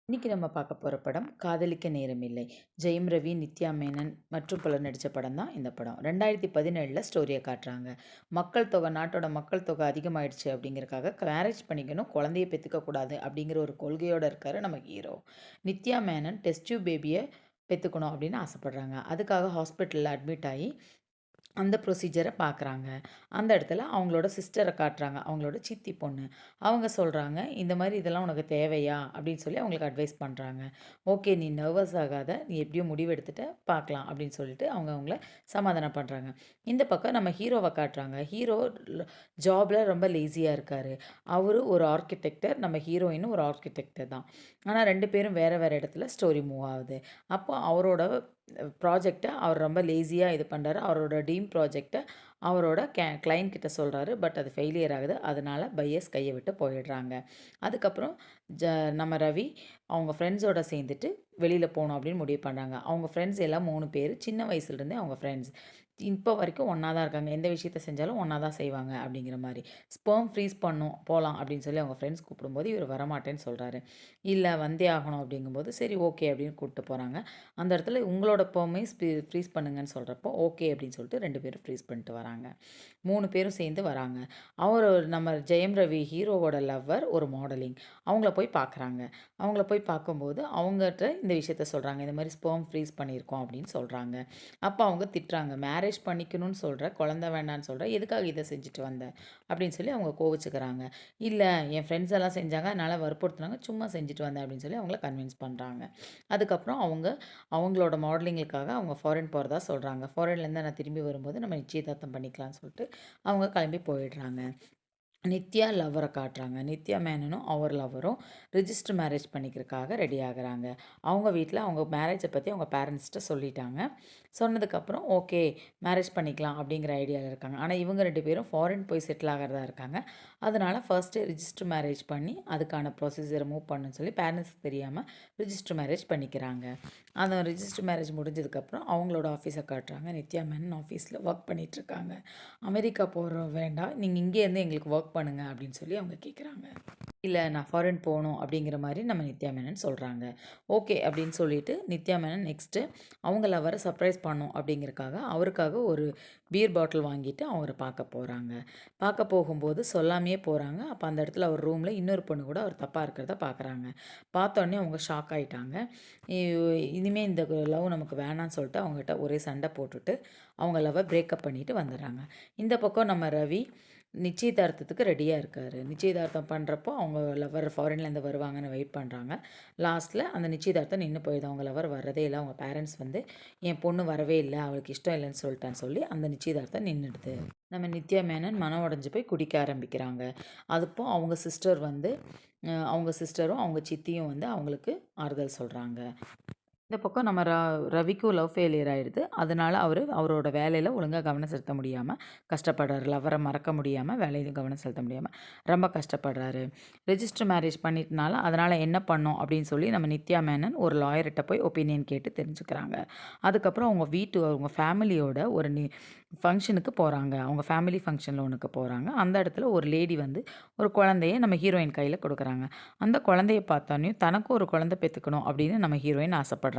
இன்னைக்கு நம்ம பார்க்க போகிற படம் காதலிக்க நேரமில்லை. ஜெயம் ரவி, நித்யா மேனன் மற்றும் பலர் நடித்த படம் தான் இந்த படம். 2017 ஸ்டோரியை காட்டுறாங்க. நாட்டோட மக்கள் தொகை அதிகமாயிடுச்சு அப்படிங்கிறக்காக மேரேஜ் பண்ணிக்கணும், குழந்தைய பெற்றுக்கக்கூடாது அப்படிங்கிற ஒரு கொள்கையோடு இருக்காரு நம்ம hero. Nithya Menen test tube பேபியை பெற்றுக்கணும் அப்படின்னு ஆசைப்படுறாங்க. அதுக்காக ஹாஸ்பிட்டலில் அட்மிட் ஆகி அந்த ப்ரொசீஜரை பார்க்குறாங்க. அந்த இடத்துல அவங்களோட சிஸ்டரை காட்டுறாங்க. அவங்களோட சித்தி பொண்ணு. அவங்க சொல்கிறாங்க, இந்த மாதிரி இதெல்லாம் உனக்கு தேவையா அப்படின்னு சொல்லி அவங்களுக்கு அட்வைஸ் பண்ணுறாங்க. ஓகே, நீ நர்வஸ் ஆகாத, நீ எப்படியோ முடிவெடுத்துட்ட, பார்க்கலாம் அப்படின்னு சொல்லிட்டு அவங்கள சமாதானம் பண்ணுறாங்க. இந்த பக்கம் நம்ம ஹீரோவை காட்டுறாங்க. ஹீரோ ஜாபில் ரொம்ப லேசியாக இருக்கார். அவர் ஒரு ஆர்கிடெக்டர், நம்ம ஹீரோயினும் ஒரு ஆர்கிடெக்டர் தான். ஆனால் 2 பேரும் வேறு வேறு இடத்துல ஸ்டோரி மூவ் ஆகுது. அப்போ அவரோட ப்ராஜெக்டை அவர் ரொம்ப லேசியாக இது பண்ணுறாரு. அவரோட ட்ரீம் ப்ராஜெக்டை அவரோட கிளைண்ட் கிட்ட சொல்கிறாரு. பட் அது ஃபெயிலியர் ஆகுது. அதனால் பையர்ஸ் கையை விட்டு போயிடுறாங்க. அதுக்கப்புறம் நம்ம ரவி அவங்க ஃப்ரெண்ட்ஸோட சேர்ந்துட்டு வெளியில் போகணும் அப்படின்னு முடிவு பண்ணுறாங்க. அவங்க ஃப்ரெண்ட்ஸ் எல்லாம் 3 பேர் சின்ன வயசுலேருந்தே அவங்க ஃப்ரெண்ட்ஸ். இப்போ வரைக்கும் ஒன்றா தான் இருக்காங்க. எந்த விஷயத்த செஞ்சாலும் ஒன்றா தான் செய்வாங்க அப்படிங்கிற மாதிரி. ஸ்பெர்ம் ஃப்ரீஸ் போகலாம் அப்படின்னு சொல்லி அவங்க ஃப்ரெண்ட்ஸ் கூப்பிடும்போது இவர் வரமாட்டேன்னு சொல்கிறாரு. இல்லை வந்தே ஆகணும் அப்படிங்கும்போது சரி ஓகே அப்படின்னு கூப்பிட்டு போகிறாங்க. அந்த இடத்துல உங்களோட ஸ்பெர்மை ஃப்ரீஸ் பண்ணுங்கன்னு சொல்கிறப்போ ஓகே அப்படின்னு சொல்லிட்டு 2 பேரும் ஃப்ரீஸ் பண்ணிட்டு வராங்க. 3 பேரும் சேர்ந்து வராங்க. அவர் நம்ம ஜெயம் ரவி ஹீரோவோட லவ்வர் ஒரு மாடலிங். அவங்கள போய் பார்க்குறாங்க. அவங்கள போய் பார்க்கும்போது அவங்ககிட்ட இந்த விஷயத்த சொல்கிறாங்க. இந்த மாதிரி ஸ்பெர்ம் ஃப்ரீஸ் பண்ணியிருக்கோம் அப்படின்னு சொல்கிறாங்க. அப்போ அவங்க திட்டுறாங்க. மேரேஜ் பண்ணிக்கணும்னு சொல்கிற, குழந்தை வேண்டான்னு சொல்கிற, எதுக்காக இதை செஞ்சுட்டு வந்த அப்படின்னு சொல்லி அவங்க கோவிச்சுக்கிறாங்க. இல்லை என் ஃப்ரெண்ட்ஸ் எல்லாம் செஞ்சாங்க, அதனால் வற்புறுத்துனாங்க, சும்மா செஞ்சுட்டு வந்தேன் அப்படின்னு சொல்லி அவங்கள கன்வின்ஸ் பண்ணுறாங்க. அதுக்கப்புறம் அவங்களோட மாடலிங்களுக்காக அவங்க ஃபாரின் போகிறதா சொல்கிறாங்க. ஃபாரின்லேருந்து நான் திரும்பி வரும்போது நம்ம நிச்சயதார்த்தம் பண்ணிக்கலாம்னு சொல்லிட்டு அவங்க கிளம்பி போயிடுறாங்க. நித்யா லவ்வரை காட்டுறாங்க. நித்யா மேனனும் அவர் லவ்வரும் ரிஜிஸ்டர் மேரேஜ் பண்ணிக்கிறதுக்காக ரெடி ஆகுறாங்க. அவங்க வீட்டில் அவங்க மேரேஜை பற்றி அவங்க பேரண்ட்ஸ்கிட்ட சொல்லிட்டாங்க. சொன்னதுக்கப்புறம் ஓகே மேரேஜ் பண்ணிக்கலாம் அப்படிங்கிற ஐடியாவில் இருக்காங்க. ஆனால் இவங்க 2 பேரும் ஃபாரின் போய் செட்டில் ஆகிறதா இருக்காங்க. அதனால் ஃபர்ஸ்ட்டு ரிஜிஸ்டர் மேரேஜ் பண்ணி அதுக்கான ப்ரொசீஜரை மூவ் பண்ணுன்னு சொல்லி பேரண்ட்ஸ்க்கு தெரியாமல் ரிஜிஸ்டர் மேரேஜ் பண்ணிக்கிறாங்க. அந்த ரிஜிஸ்டர் மேரேஜ் முடிஞ்சதுக்கப்புறம் அவங்களோட ஆஃபீஸை காட்டுறாங்க. நித்யா மேனன் ஆஃபீஸில் ஒர்க் பண்ணிகிட்ருக்காங்க. அமெரிக்கா போகிறோம் வேண்டாம், நீங்கள் இங்கேருந்து எங்களுக்கு ஒர்க் பண்ணுங்க அப்படின்னு சொல்லி அவங்க கேட்குறாங்க. இல்லை நான் ஃபாரின் போகணும் அப்படிங்கிற மாதிரி நம்ம நித்யா மேனன் சொல்கிறாங்க. ஓகே அப்படின்னு சொல்லிட்டு நித்யா மேனன் நெக்ஸ்ட்டு அவங்க லவ்வரை சர்ப்ரைஸ் பண்ணணும் அப்படிங்கிறக்காக அவருக்காக ஒரு பீர் பாட்டில் வாங்கிட்டு அவரை பார்க்க போகிறாங்க. பார்க்க போகும்போது சொல்லாமையே போகிறாங்க. அப்போ அந்த இடத்துல அவர் ரூமில் இன்னொரு பொண்ணு கூட அவர் தப்பாக இருக்கிறத பார்க்குறாங்க. பார்த்தோன்னே அவங்க ஷாக் ஆகிட்டாங்க. இனிமேல் இந்த லவ் நமக்கு வேணான்னு சொல்லிட்டு அவங்ககிட்ட ஒரே சண்டை போட்டுட்டு அவங்க லவ்வை பிரேக்கப் பண்ணிட்டு வந்துடுறாங்க. இந்த பக்கம் நம்ம ரவி நிச்சயதார்த்தத்துக்கு ரெடியாக இருக்கார். நிச்சயதார்த்தம் பண்ணுறப்போ அவங்க லவர் ஃபாரின்லேருந்து வருவாங்கன்னு வெயிட் பண்ணுறாங்க. லாஸ்ட்டில் அந்த நிச்சயதார்த்தம் நின்று போயிடுது. அவங்க லவர் வரதே இல்லை. அவங்க பேரண்ட்ஸ் வந்து என் பொண்ணு வரவே இல்லை, அவளுக்கு இஷ்டம் இல்லைன்னு சொல்லிட்டான்னு சொல்லி அந்த நிச்சயதார்த்தம் நின்றுடுது. நம்ம நித்யா மேனன் மனம் உடஞ்சி போய் குடிக்க ஆரம்பிக்கிறாங்க. அதுப்போ அவங்க சிஸ்டரும் அவங்க சித்தியும் வந்து அவங்களுக்கு ஆறுதல் சொல்கிறாங்க. இந்த பக்கம் நம்ம ரவிக்கும் லவ் ஃபெயிலியர் ஆகிடுது. அதனால் அவரோட வேலையில் ஒழுங்காக கவனம் செலுத்த முடியாமல் கஷ்டப்படுறாரு. லவ்வரை மறக்க முடியாமல் வேலையிலும் கவனம் செலுத்த முடியாமல் ரொம்ப கஷ்டப்படுறாரு. ரெஜிஸ்டர் மேரேஜ் பண்ணிட்டனால அதனால் என்ன பண்ணோம் அப்படின்னு சொல்லி நம்ம நித்யா மேனன் ஒரு லாயர்கிட்ட போய் ஒப்பீனியன் கேட்டு தெரிஞ்சுக்கிறாங்க. அதுக்கப்புறம் அவங்க ஃபேமிலியோட ஒரு ஃபங்க்ஷனுக்கு போகிறாங்க. அவங்க ஃபேமிலி ஃபங்க்ஷனில் ஒன்றுக்கு போகிறாங்க. அந்த இடத்துல ஒரு லேடி வந்து ஒரு குழந்தைய நம்ம ஹீரோயின் கையில் கொடுக்குறாங்க. அந்த குழந்தைய பார்த்தோன்னே தனக்கும் ஒரு குழந்தை பெற்றுக்கணும் அப்படின்னு நம்ம ஹீரோயின் ஆசைப்படுறாங்க.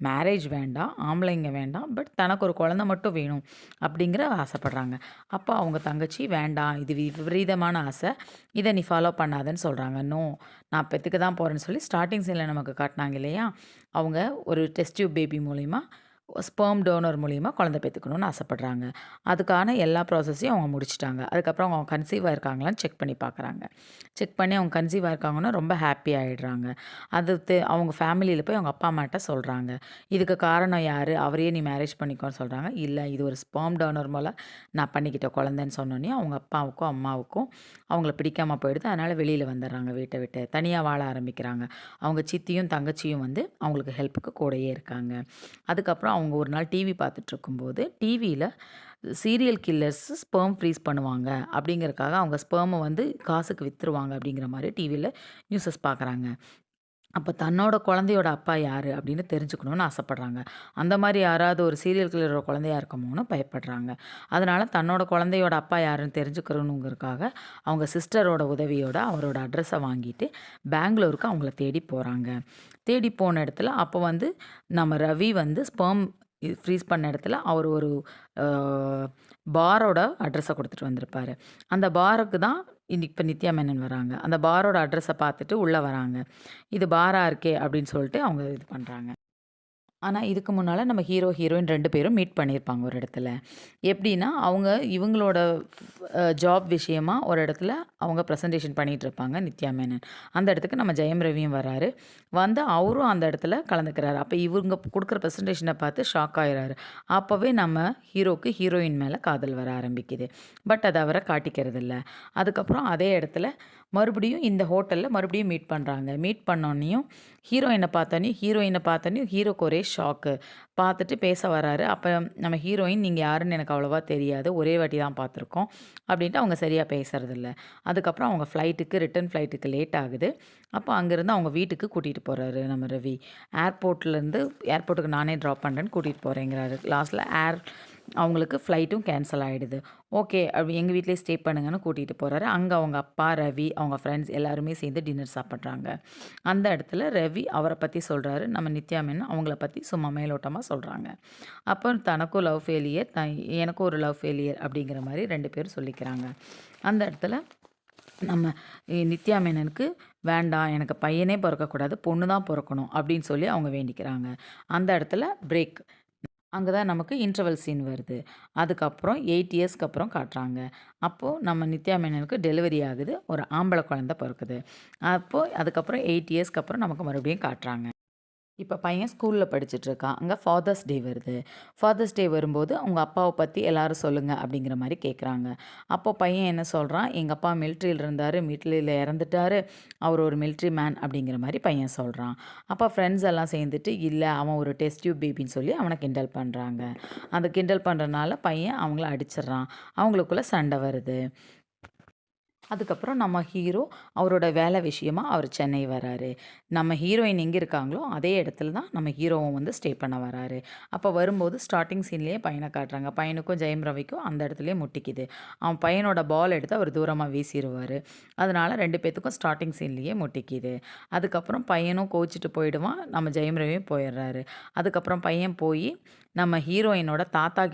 மேரேஜ் வேண்டாம், ஆம்பளைங்க வேண்டாம், பட் தனக்கு ஒரு குழந்தை மட்டும் வேணும் அப்படிங்கிற ஆசைப்படுறாங்க. அப்போ அவங்க தங்கச்சி வேண்டாம், இது விபரீதமான ஆசை, இதை நீ ஃபாலோ பண்ணாதன்னு சொல்கிறாங்க. நோ, நான் பெற்றுக்க தான் போகிறேன்னு சொல்லி ஸ்டார்டிங் சீனில் நமக்கு காட்டினாங்க இல்லையா, அவங்க ஒரு டெஸ்ட் டியூப் பேபி மூலிமா ஸ்பெர்ம் டோனர் மூலிமா குழந்தை பெற்றுக்கணும்னு ஆசைப்படுறாங்க. அதுக்கான எல்லா ப்ராசஸையும் அவங்க முடிச்சிட்டாங்க. அதுக்கப்புறம் அவங்க கன்சீவாக இருக்காங்களான்னு செக் பண்ணி பார்க்குறாங்க. செக் பண்ணி அவங்க கன்சீவாக இருக்காங்கன்னா ரொம்ப ஹாப்பி ஆகிடுறாங்க. அவங்க ஃபேமிலியில் போய் அவங்க அப்பா அம்மாட்ட சொல்கிறாங்க. இதுக்கு காரணம் யார், அவரையே நீ மேரேஜ் பண்ணிக்கோன்னு சொல்கிறாங்க. இல்லை, இது ஒரு ஸ்பெர்ம் டோனர் மூலம் நான் பண்ணிக்கிட்ட குழந்தைன்னு சொன்னோன்னே அவங்க அப்பாவுக்கும் அம்மாவுக்கும் அவங்கள பிடிக்காமல் போயிடுது. அதனால் வெளியில் வந்துடுறாங்க, வீட்டை விட்டு தனியாக வாழ ஆரம்பிக்கிறாங்க. அவங்க சித்தியும் தங்கச்சியும் வந்து அவங்களுக்கு ஹெல்ப்புக்கு கூடயே இருக்காங்க. அதுக்கப்புறம் அவங்க ஒரு நாள் டிவி பார்த்துட்ருக்கும்போது டிவியில் சீரியல் கில்லர்ஸ் ஸ்பெர்ம் ஃப்ரீஸ் பண்ணுவாங்க அப்படிங்கிறக்காக அவங்க ஸ்பெர்மை வந்து காசுக்கு விற்றுருவாங்க அப்படிங்கிற மாதிரி டிவியில் நியூஸஸ் பார்க்குறாங்க. அப்போ தன்னோட குழந்தையோட அப்பா யார் அப்படின்னு தெரிஞ்சுக்கணும்னு ஆசைப்படுறாங்க. அந்த மாதிரி யாராவது ஒரு சீரியல் கில்லரோட குழந்தையா இருக்குமோன்னு பயப்படுறாங்க. அதனால தன்னோட குழந்தையோட அப்பா யாருன்னு தெரிஞ்சுக்கணுங்கிறதுக்காக அவங்க சிஸ்டரோட உதவியோட அவரோட அட்ரஸை வாங்கிட்டு பெங்களூருக்கு அவங்கள தேடி போகிறாங்க. தேடி போன இடத்துல அப்போ வந்து நம்ம ரவி வந்து ஸ்பெர்ம் ஃப்ரீஸ் பண்ண இடத்துல அவர் ஒரு பாரோட அட்ரஸை கொடுத்துட்டு வந்திருப்பாரு. அந்த பாருக்கு தான் இன்னைக்கு இப்போ நித்யா மேனன் வராங்க. அந்த பாரோட அட்ரஸை பார்த்துட்டு உள்ளே வராங்க. இது பாரா இருக்கே அப்படின்னு சொல்லிட்டு அவங்க இது பண்ணுறாங்க. ஆனா, இதுக்கு முன்னால நம்ம ஹீரோ, ஹீரோயின் 2 பேரும் மீட் பண்ணியிருப்பாங்க ஒரு இடத்துல. எப்படின்னா, அவங்க இவங்களோட ஜாப் விஷயமா ஒரு இடத்துல அவங்க பிரசன்டேஷன் பண்ணிட்டுருப்பாங்க நித்யா மேனன். அந்த இடத்துக்கு நம்ம ஜெயம் ரவியும் வராரு. வந்து அவரும் அந்த இடத்துல கலந்துக்கிறாரு. அப்ப இவங்க குடுக்குற பிரசன்டேஷன பார்த்து ஷாக் ஆயிறாரு. அப்பவே நம்ம ஹீரோக்கு ஹீரோயின் மேல காதல் வர ஆரம்பிக்குது. பட் அத அவர காட்டிக்கிறதில்ல. அதுக்கப்புறம் அதே இடத்துல மறுபடியும் இந்த ஹோட்டல்ல மறுபடியும் மீட் பண்றாங்க. மீட் பண்ணோனையும் ஹீரோயின பார்த்தோனையும் ஹீரோக்கு ஒரே ஷாக்கு. பார்த்துட்டு பேச வராரு. அப்ப நம்ம ஹீரோயின் "நீங்க யாருன்னு எனக்கு அவ்வளவா தெரியாது. ஒரே வாட்டி தான் பார்த்துருக்கோம்." அப்படின்ட்டு அவங்க சரியா பேசுறதில்ல. அதுக்கப்புறம் அவங்க ரிட்டர்ன் ஃப்ளைட்டுக்கு லேட் ஆகுது. அப்போ அங்கேருந்து அவங்க வீட்டுக்கு கூட்டிட்டு போறாரு நம்ம ரவி. ஏர்போர்ட்டுக்கு நானே ட்ராப் பண்றேன்னு கூட்டிட்டு போறேங்கிறாரு. லாஸ்ட்ல அவங்களுக்கு ஃப்ளைட்டும் கேன்சல் ஆயிடுது. ஓகே. எங்க வீட்லயே ஸ்டே பண்ணுங்கன்னு கூட்டிட்டு போறாரு. அங்க அவங்க அப்பா, ரவி, அவங்க ஃப்ரெண்ட்ஸ் எல்லாருமே சேர்ந்து டின்னர் சாப்பிடுறாங்க. அந்த இடத்துல ரவி அவர பத்தி சொல்றாரு. நம்ம நித்யா மேனன் அவங்கள பத்தி சும்மா மேலோட்டமா சொல்றாங்க. அப்போ தனக்கும் லவ் ஃபெயிலியர், எனக்கும் ஒரு லவ் ஃபெயிலியர் அப்படிங்கிற மாரி 2 பேரும் சொல்லிக்கிறாங்க. அந்த இடத்துல நம்ம நித்யா மேனனுக்கு வேண்டாம், எனக்கு பையனே பொறக்கக்கூடாது, பொண்ணு தான் பொறக்கணும் அப்படின்னு சொல்லி அவங்க வேண்டிக்கிறாங்க. அந்த இடத்துல பிரேக். அங்க தான் நமக்கு இன்டர்வல் சீன் வருது. அதுக்கப்புறம் 8 இயர்ஸ்க்கு அப்புறம் காட்டுறாங்க. அப்போ நம்ம நித்யா மேனனுக்கு டெலிவரி ஆகுது. ஒரு ஆம்பள குழந்தை பொறக்குது. அப்போ அதுக்கப்புறம் 8 இயர்ஸ்க்கு அப்புறம் நமக்கு மறுபடியும் காட்டுறாங்க. இப்ப பையன் ஸ்கூல்ல படிச்சுட்ருக்கான். அங்க ஃபாதர்ஸ் டே வருது. ஃபாதர்ஸ் டே வரும்போது, "உங்க அப்பாவ பத்தி எல்லாரும் சொல்லுங்க" அப்படிங்கிற மாரி கேட்குறாங்க. அப்போ பையன் என்ன சொல்றான், "எங்க அப்பா மிலிட்ரியில இருந்தாரு. மிலிட்ரியில இறந்துட்டாரு. அவர் ஒரு மிலிட்ரி மேன்" அப்படிங்கிற மாரி பையன் சொல்றான். அப்ப ஃப்ரெண்ட்ஸ் எல்லாம் சேர்ந்துட்டு, "இல்ல அவன் ஒரு டெஸ்ட் டியூப் பேபின்னு" சொல்லி அவன கிண்டல் பண்றாங்க. அந்த கிண்டல் பண்றனால பையன் அவங்கள அடிச்சிடுறான். அவங்களுக்குள்ள சண்டை வருது. அதுக்கப்புறம் நம்ம ஹீரோ அவரோட வேலை விஷயமா அவர் சென்னை வராரு. நம்ம ஹீரோயின் எங்கே இருக்காங்களோ அதே இடத்துல தான் நம்ம ஹீரோவும் வந்து ஸ்டே பண்ண வராரு. அப்போ வரும்போது ஸ்டார்ட்டிங் சீன்லேயே பையனை காட்டுறாங்க. பையனுக்கும் ஜெயம் ரவிக்கும் அந்த இடத்துலயே முட்டிக்குது. அவன் பையனோட பால் எடுத்து அவர் தூரமாக வீசிடுவார். அதனால 2 பேத்துக்கும் ஸ்டார்ட்டிங் சீன்லேயே முட்டிக்குது. அதுக்கப்புறம் பையனும் கோச்சிட்டு போயிடுவான். நம்ம ஜெயம் ரவியும் போயிடுறாரு. அதுக்கப்புறம் பையன் போய் நம்ம ஹீரோயினோட அப்பா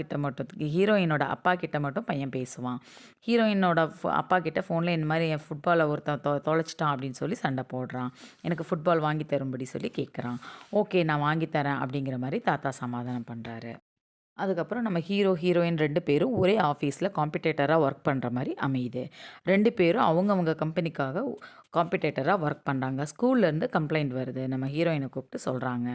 கிட்ட மட்டும் பையன் பேசுவான். ஹீரோயினோட அப்பா கிட்ட ஃபோன்ல இந்த மாதிரி என் ஃபுட்பாலை ஒருத்தன் தொலைச்சிட்டான் அப்படின்னு சொல்லி சண்டை போடுறான். எனக்கு ஃபுட்பால் வாங்கி தரும்படி சொல்லி கேட்குறான். ஓகே நான் வாங்கி தரேன் அப்படிங்கிற மாதிரி தாத்தா சமாதானம் பண்ணுறாரு. அதுக்கப்புறம் நம்ம ஹீரோ, ஹீரோயின் 2 பேரும் ஒரே ஆஃபீஸில் காம்படிட்டரா ஒர்க் பண்ணுற மாரி அமையுது. 2 பேரும் அவங்கவங்க கம்பெனிக்காக காம்படிட்டரா ஒர்க் பண்ணுறாங்க. ஸ்கூல்லேருந்து கம்ப்ளைண்ட் வருது. நம்ம ஹீரோயினை கூப்பிட்டு சொல்கிறாங்க.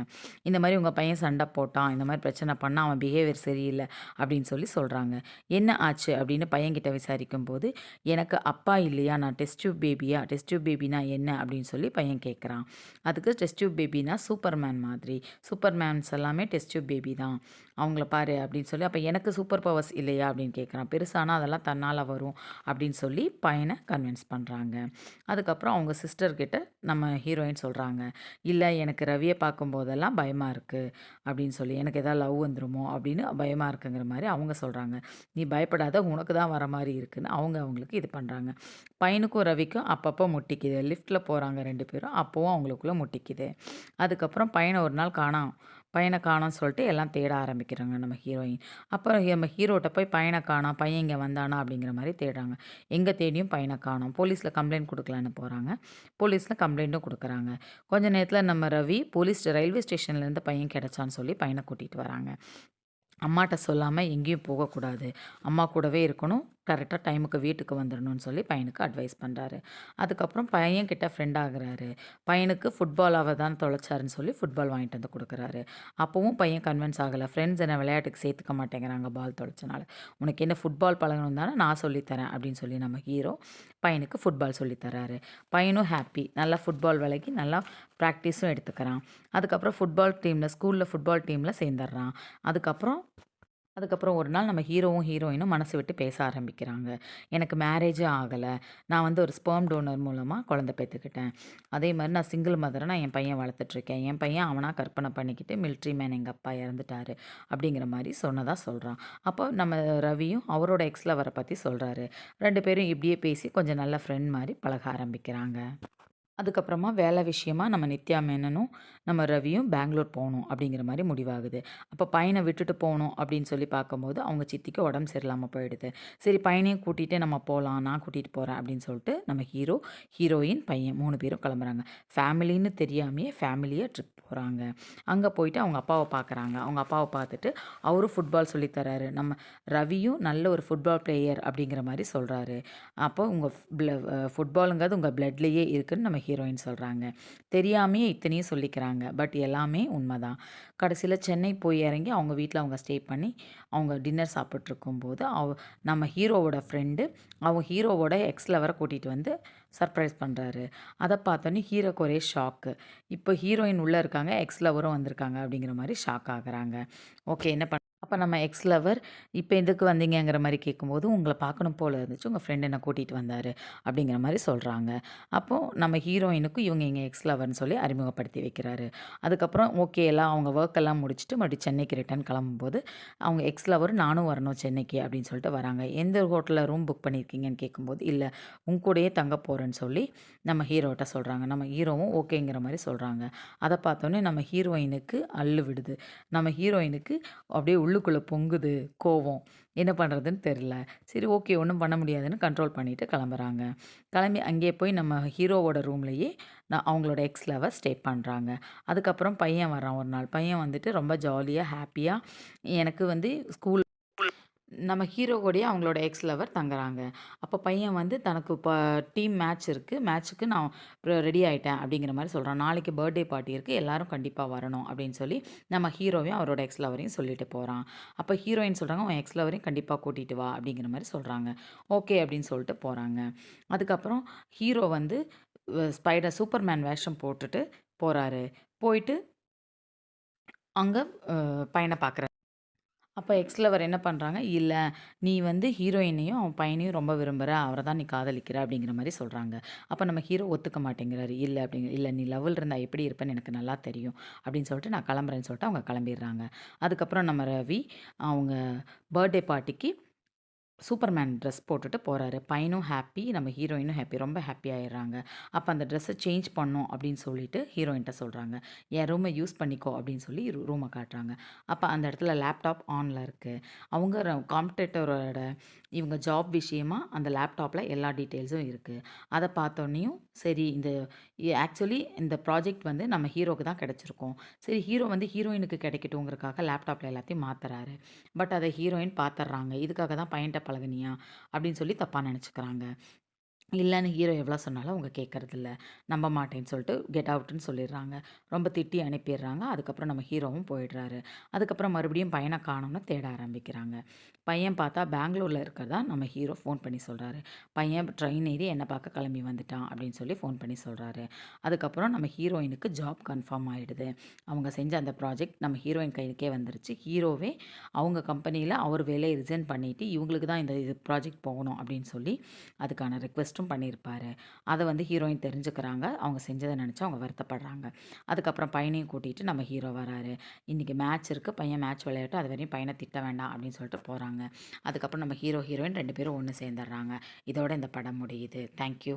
இந்த மாதிரி உங்கள் பையன் சண்டை போட்டான், இந்த மாதிரி பிரச்சனை பண்ணான், அவன் பிஹேவியர் சரியில்லை அப்படின்னு சொல்லி சொல்கிறாங்க. என்ன ஆச்சு அப்படின்னு பையன்கிட்ட விசாரிக்கும்போது, எனக்கு அப்பா இல்லையா, நான் டெஸ்ட் டியூப் பேபியா, டெஸ்ட் டியூப் பேபினா என்ன அப்படின்னு சொல்லி பையன் கேட்குறான். அதுக்கு டெஸ்ட் டியூப் பேபினா சூப்பர்மேன் மாதிரி, சூப்பர்மேன்ஸ் எல்லாமே டெஸ்ட் டியூப் பேபி தான், அவங்கள பாரு அப்படின்னு சொல்லி, அப்போ எனக்கு சூப்பர் பவர்ஸ் இல்லையா அப்படின்னு கேட்குறான். பெருசானா அதெல்லாம் தன்னால் வரும் அப்படின்னு சொல்லி பையனை கன்வின்ஸ் பண்ணுறாங்க. அதுக்கப்புறம் அவங்க சிஸ்டர்கிட்ட நம்ம ஹீரோயின் சொல்கிறாங்க, இல்லை எனக்கு ரவியை பார்க்கும்போதெல்லாம் பயமாக இருக்குது அப்படின்னு சொல்லி, எனக்கு எதாவது லவ் வந்துருமோ அப்படின்னு பயமாக இருக்குங்கிற மாதிரி அவங்க சொல்கிறாங்க. நீ பயப்படாத, உனக்கு தான் வர மாதிரி இருக்குன்னு அவங்களுக்கு இது பண்ணுறாங்க. பையனுக்கும் ரவிக்கும் அப்பப்போ முட்டிக்குது. லிஃப்ட்டில் போகிறாங்க 2 பேரும். அப்போவும் அவங்களுக்குள்ள முட்டிக்குது. அதுக்கப்புறம் பையனை காணோம்னு சொல்லிட்டு எல்லாம் தேட ஆரம்பிக்கிறாங்க நம்ம ஹீரோயின். அப்புறம் நம்ம ஹீரோட்ட போய் பையனை காணோம், பையன் இங்கே வந்தானா அப்படிங்கிற மாதிரி தேடுறாங்க. எங்கே தேடியும் பையனை காணோம். போலீஸில் கம்ப்ளைண்ட் கொடுக்கலான்னு போகிறாங்க. போலீஸில் கம்ப்ளைண்ட்டும் கொடுக்குறாங்க. கொஞ்ச நேரத்தில் நம்ம ரவி ரயில்வே ஸ்டேஷன்லேருந்து பையன் கிடைச்சான்னு சொல்லி பையனை கூட்டிகிட்டு வராங்க. அம்மாட்ட சொல்லாமல் எங்கேயும் போகக்கூடாது, அம்மா கூடவே இருக்கணும், கரெக்டாக டைமுக்கு வீட்டுக்கு வந்துடணும்னு சொல்லி பையனுக்கு அட்வைஸ் பண்ணுறாரு. அதுக்கப்புறம் பையன் கிட்ட ஃப்ரெண்ட் ஆகுறாரு. பையனுக்கு ஃபுட்பால் அவ தான் தொலைச்சாருன்னு சொல்லி ஃபுட்பால் வாங்கிட்டு வந்து கொடுக்குறாரு. அப்போவும் பையன் கன்வின்ஸ் ஆகலை. ஃப்ரெண்ட்ஸ் என்னை விளையாட்டுக்கு சேர்த்துக்க மாட்டேங்கிறாங்க பால் தொலைச்சனால. உனக்கு என்ன ஃபுட்பால் பழகணும் தானே, நான் சொல்லித்தரேன் அப்படின்னு சொல்லி நம்ம ஹீரோ பையனுக்கு ஃபுட்பால் சொல்லித்தராரு. பையனும் ஹாப்பி, நல்லா ஃபுட்பால் விலகி நல்லா ப்ராக்டிஸும் எடுத்துக்கிறான். அதுக்கப்புறம் ஸ்கூலில் ஃபுட்பால் டீமில் சேர்ந்துடுறான். அதுக்கப்புறம் அதுக்கப்புறம் ஒரு நாள் நம்ம ஹீரோவும், ஹீரோயினும் மனசு விட்டு பேச ஆரம்பிக்கிறாங்க. எனக்கு மேரேஜே ஆகல. நான் வந்து ஒரு ஸ்பெர்ம் டோனர் மூலமா குழந்தை பெத்துக்கிட்டேன். அதே மாரி நான் சிங்கிள் மதரா நான் என் பையன் வளர்த்துட்ருக்கேன். என் பையன் அவனா கற்பனை பண்ணிக்கிட்டு மிலிட்ரி மேன் எங்க அப்பா இறந்துட்டாரு. அப்படிங்கிற மாரி சொன்னதா சொல்றான். அப்போ நம்ம ரவியும் அவரோட எக்ஸ் லவ்வர பத்தி சொல்றாரு. 2 பேரும் இப்படியே பேசி கொஞ்சம் நல்ல ஃப்ரெண்ட் மாரி பழக ஆரம்பிக்கிறாங்க. அதுக்கப்புறமா வேலை விஷயமா நம்ம நித்யா மேனனும், நம்ம ரவியும் பெங்களூர் போணும் அப்படிங்கிற மாரி முடிவாகுது. அப்ப பையன விட்டுட்டு போணும் அப்படின்னு சொல்லி பார்க்கும்போது, அவங்க சித்திக்கு உடம்பு சரியில்லாம போயிடுது. சரி பையனையும் கூட்டிட்டு நம்ம போலாம். நான் கூட்டிட்டு போறேன் அப்படின்னு சொல்லிட்டு நம்ம ஹீரோ, ஹீரோயின், பையன் 3 பேரும் கிளம்புறாங்க. ஃபேமிலின்னு தெரியாமயே ஃபேமிலியா ட்ரிப் போறாங்க. அங்க போயிட்டு அவங்க அப்பாவ பார்க்குறாங்க. அவங்க அப்பாவ பார்த்துட்டு அவரும் ஃபுட்பால் சொல்லி தராரு. நம்ம ரவியும் நல்ல ஒரு ஃபுட்பால் பிளேயர் அப்படிங்கிற மாரி சொல்றாரு. அப்போ உங்க ஃபுட்பாலுங்கிறது உங்க பிளட்லயே இருக்குன்னு நம்ம ஹீரோயின் சொல்றாங்க. தெரியாமயே இத்தனையும் சொல்லிக்கிறாங்க. பட் எல்லாமே உண்மதான். கடைசியில சென்னை போய் இறங்கி அவங்க வீட்ல அவங்க ஸ்டே பண்ணி, அவங்க டின்னர் சாப்பிட்டுருக்கும்போது, நம்ம ஹீரோவோட ஃப்ரெண்டு, அவங்க ஹீரோவோட எக்ஸ் லவ்வர கூட்டிட்டு வந்து சர்ப்ரைஸ் பண்றாரு. அத பார்த்தோனே ஹீரோக்கு ஒரே ஷாக்கு. இப்போ ஹீரோயின் உள்ள இருக்காங்க, எக்ஸ் லவ்வரும் வந்திருக்காங்க அப்படிங்கிற மாரி ஷாக் ஆகுறாங்க. ஓகே என்ன அப்ப நம்ம எக்ஸ் லவர், "இப்ப எதுக்கு வந்தீங்கங்கிற?" மாரி கேட்கும்போது, "உங்கள பார்க்கணும் போல இருந்துச்சு. உங்க ஃப்ரெண்ட் என்ன கூட்டிட்டு வந்தாரு." அப்படிங்கிற மாரி சொல்றாங்க. அப்போ நம்ம ஹீரோயினுக்கும் இவங்க எங்க எக்ஸ் லவர்ன்னு சொல்லி அறிமுகப்படுத்தி வைக்கிறாரு. அதுக்கப்புறம் ஓகே எல்லாம் அவங்க வொர்க் எல்லாம் முடிச்சுட்டு மறுபடியும் சென்னைக்கு ரிட்டர்ன் கிளம்பும்போது, அவங்க எக்ஸ் லவரும் "நானும் வரணும் சென்னைக்கு" அப்படின்னு சொல்லிட்டு வராங்க. "எந்த ஹோட்டல்ல ரூம் புக் பண்ணியிருக்கீங்கன்னு?" கேட்கும்போது, "இல்ல உன் கூடயே தங்க போறேன்னு" சொல்லி நம்ம ஹீரோட்ட சொல்றாங்க. நம்ம ஹீரோவும் ஓகேங்கிற மாரி சொல்றாங்க. அத பார்த்தோனே நம்ம ஹீரோயினுக்கு அல்லு விடுது. நம்ம ஹீரோயினுக்கு அப்படியே உள்ளுக்குள்ள பொங்குது கோவம். என்ன பண்ணுறதுன்னு தெரில. சரி ஓகே ஒண்ணும் பண்ண முடியாதுன்னு கண்ட்ரோல் பண்ணிட்டு கிளம்புறாங்க. கிளம்பி அங்கேயே போய் நம்ம ஹீரோவோட ரூம்லயே அவங்களோட எக்ஸ் லவர் ஸ்டே பண்றாங்க. அதுக்கப்புறம் பையன் வரான் ஒரு நாள். பையன் வந்துட்டு ரொம்ப ஜாலியா, ஹேப்பியா எனக்கு வந்து ஸ்கூல் நம்ம ஹீரோ கூடயே அவங்களோட எக்ஸ் லவர் தங்குறாங்க. அப்போ பையன் வந்து தனக்கு டீம் மேட்ச் இருக்கு. மேட்ச்சுக்கு நான் ரெடி ஆயிட்டேன் அப்படிங்கிற மாரி சொல்றான். நாளைக்கு பர்த்டே பார்ட்டி இருக்கு. எல்லாரும் கண்டிப்பா வரணும் அப்படின்னு சொல்லி நம்ம ஹீரோவையும் அவரோட எக்ஸ் லவரையும் சொல்லிட்டு போறான். அப்போ ஹீரோயின் சொல்றாங்க, "உன் எக்ஸ் லவரையும் கண்டிப்பா கூட்டிட்டு வா" அப்படிங்கிற மாரி சொல்றாங்க. ஓகே அப்படின்னு சொல்லிட்டு போறாங்க. அதுக்கப்புறம் ஹீரோ வந்து சூப்பர்மேன் வேஷம் போட்டுட்டு போறாரு. போயிட்டு அங்க பையன பார்க்குறாரு. அப்ப எக்ஸ் லவர் என்ன பண்றாங்க, "இல்ல நீ வந்து ஹீரோயினையும், அவன் பையனையும் ரொம்ப விரும்புற. அவர தான் நீ காதலிக்கிற." அப்படிங்கிற மாரி சொல்றாங்க. அப்ப நம்ம ஹீரோ ஒத்துக்க மாட்டேங்கிறாரு. "இல்ல நீ லவ்ல இருந்தா எப்படி இருப்பேன்னு எனக்கு நல்லா தெரியும்." அப்படின்னு சொல்லிட்டு, "நான் கிளம்புறேன்னு" சொல்லிட்டு அவங்க கிளம்பிடுறாங்க. அதுக்கப்புறம் நம்ம ரவி அவங்க பர்த்டே பார்ட்டிக்கு சூப்பர்மேன் ட்ரெஸ் போட்டுட்டு போறாரு. பையனும் ஹேப்பி, நம்ம ஹீரோயினும் ஹேப்பி. ரொம்ப ஹேப்பி ஆயிடுறாங்க. அப்ப அந்த ட்ரெஸ்ஸ சேஞ்ச் பண்ணணும் அப்படின்னு சொல்லிட்டு ஹீரோயின்ட்ட சொல்றாங்க. "என் ரூம யூஸ் பண்ணிக்கோ" அப்படின்னு சொல்லி ரூம காட்டுறாங்க. அப்ப அந்த இடத்துல லேப்டாப் ஆன்ல இருக்கு. அவங்க காம்படிட்டரோட இவங்க ஜாப் விஷயமா அந்த லேப்டாப்ல எல்லா டீட்டெயில்ஸும் இருக்கு. அத பார்த்தோனேயும் சரி ஆக்சுவலி இந்த ப்ராஜெக்ட் வந்து நம்ம ஹீரோக்கு தான் கிடைச்சிருக்கும். சரி ஹீரோ வந்து ஹீரோயினுக்கு கிடைக்கட்டும்ங்கறக்காக லேப்டாப்ல எல்லாத்தையும் மாத்துறாரு. பட் அத ஹீரோயின் பாத்துர்றாங்க. "இதுக்காக தான் பையன்ட்ட பழகுனியா?" அப்படின்னு சொல்லி தப்பா நெனச்சுக்கிறாங்க. இல்லன்னு ஹீரோ எவ்வளோ சொன்னாலும் அவங்க கேட்கறதில்ல. நம்ப மாட்டேன்னு சொல்லிட்டு கெட் அவுட்ன்னு சொல்லிடுறாங்க. ரொம்ப திட்டி அனுப்பிடுறாங்க. அதுக்கப்புறம் நம்ம ஹீரோவும் போயிடுறாரு. அதுக்கப்புறம் மறுபடியும் பையன காணோம்னு தேட ஆரம்பிக்கிறாங்க. பையன் பார்த்தா பெங்களூர்ல இருக்கிறதா நம்ம ஹீரோ ஃபோன் பண்ணி சொல்றாரு. பையன் ட்ரெயின் ஏறி என்ன பார்க்க கிளம்பி வந்துட்டான் அப்படின்னு சொல்லி ஃபோன் பண்ணி சொல்றாரு. அதுக்கப்புறம் நம்ம ஹீரோயினுக்கு ஜாப் கன்ஃபார்ம் ஆயிடுது. அவங்க செஞ்ச அந்த ப்ராஜெக்ட் நம்ம ஹீரோயின் கைக்கே வந்துருச்சு. ஹீரோவே அவங்க கம்பெனியில அவர் வேலைய ரிசைன் பண்ணிட்டு, இவங்களுக்கு தான் இந்த இது ப்ராஜெக்ட் போகணும் அப்படின்னு சொல்லி அதுக்கான ரிக்வெஸ்ட்டும் பண்ணியிருப்பாரு. அத வந்து ஹீரோயின் தெரிஞ்சுக்கிறாங்க. அவங்க செஞ்சத நெனச்சு அவங்க வருத்தப்படுறாங்க. அதுக்கப்புறம் பையனையும் கூட்டிட்டு நம்ம ஹீரோ வராரு. இன்னைக்கு மேட்ச் இருக்கு. பையன் மேட்ச் விளையாடட்டும். அதுவரையும் பையன திட்ட வேண்டாம் அப்படின்னு சொல்லிட்டு போறாங்க. அதுக்கப்புறம் நம்ம ஹீரோ, ஹீரோயின் 2 பேரும் ஒண்ணு சேர்ந்துடுறாங்க. இதோட இந்த படம் முடியுது. Thank you.